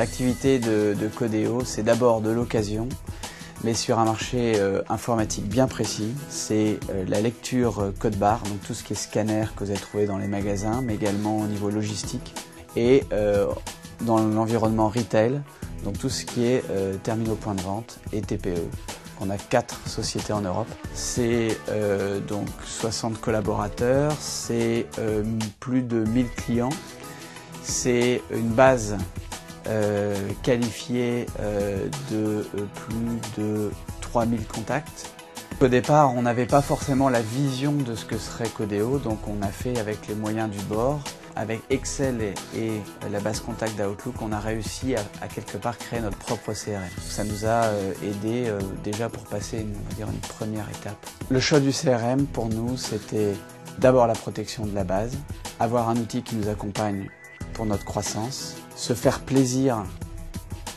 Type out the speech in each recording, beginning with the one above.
L'activité de Codeo, c'est d'abord de l'occasion, mais sur un marché informatique bien précis. C'est la lecture code barre, donc tout ce qui est scanner que vous allez trouver dans les magasins, mais également au niveau logistique et dans l'environnement retail, donc tout ce qui est terminaux point de vente et TPE. On a 4 sociétés en Europe. C'est donc 60 collaborateurs, c'est plus de 1000 clients. C'est une base qualifiée de plus de 3000 contacts. Au départ, on n'avait pas forcément la vision de ce que serait Codeo, donc on a fait avec les moyens du bord. Avec Excel et la base contact d'Outlook, on a réussi à quelque part créer notre propre CRM. Ça nous a aidé déjà pour passer on va dire une première étape. Le choix du CRM pour nous, c'était d'abord la protection de la base, avoir un outil qui nous accompagne pour notre croissance, se faire plaisir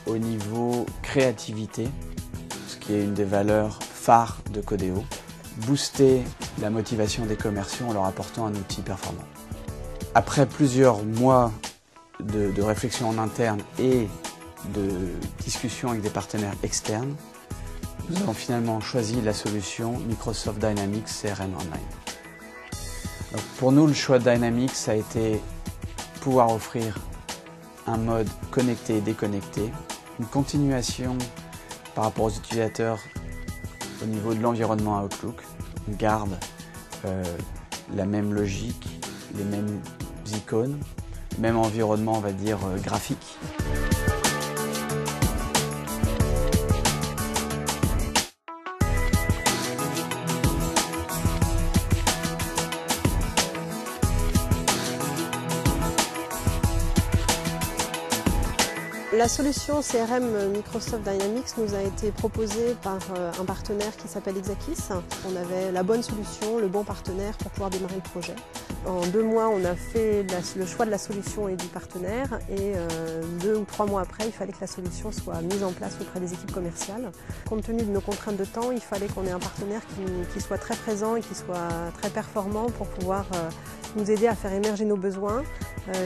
au niveau créativité, ce qui est une des valeurs phares de Codeo, booster la motivation des commerciaux en leur apportant un outil performant. Après plusieurs mois de réflexion en interne et de discussion avec des partenaires externes, nous avons finalement choisi la solution Microsoft Dynamics CRM Online. Donc pour nous, le choix de Dynamics a été pouvoir offrir un mode connecté et déconnecté, une continuation par rapport aux utilisateurs au niveau de l'environnement Outlook. On garde la même logique, les mêmes icônes, même environnement, on va dire, graphique. La solution CRM Microsoft Dynamics nous a été proposée par un partenaire qui s'appelle Exakis. On avait la bonne solution, le bon partenaire pour pouvoir démarrer le projet. En 2 mois, on a fait le choix de la solution et du partenaire et 2 ou 3 mois après, il fallait que la solution soit mise en place auprès des équipes commerciales. Compte tenu de nos contraintes de temps, il fallait qu'on ait un partenaire qui soit très présent et qui soit très performant pour pouvoir nous aider à faire émerger nos besoins,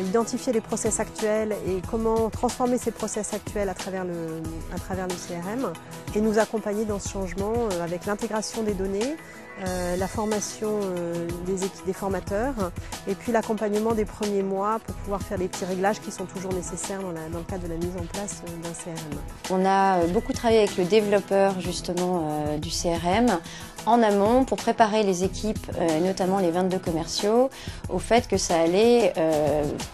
identifier les process actuels et comment transformer ces process actuels à travers le CRM et nous accompagner dans ce changement avec l'intégration des données, la formation des formateurs et puis l'accompagnement des premiers mois pour pouvoir faire les petits réglages qui sont toujours nécessaires dans le cadre de la mise en place d'un CRM. On a beaucoup travaillé avec le développeur justement du CRM en amont pour préparer les équipes, notamment les 22 commerciaux, au fait que ça allait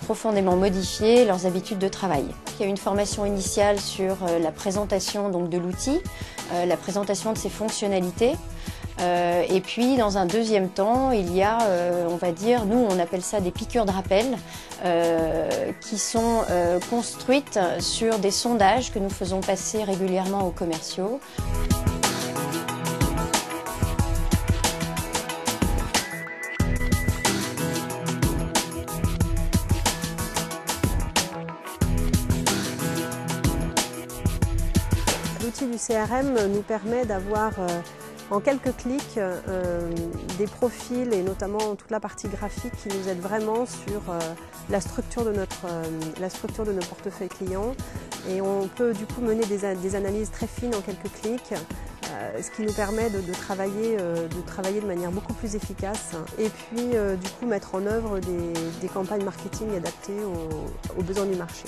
profondément modifier leurs habitudes de travail. Il y a eu une formation initiale sur la présentation donc, de l'outil, la présentation de ses fonctionnalités. Et puis dans un deuxième temps, il y a, on va dire, nous on appelle ça des piqûres de rappel, qui sont construites sur des sondages que nous faisons passer régulièrement aux commerciaux. L'outil du CRM nous permet d'avoir en quelques clics des profils et notamment toute la partie graphique qui nous aide vraiment sur la structure de nos portefeuilles clients et on peut du coup mener des analyses très fines en quelques clics, ce qui nous permet de travailler de manière beaucoup plus efficace et puis du coup mettre en œuvre des campagnes marketing adaptées aux besoins du marché.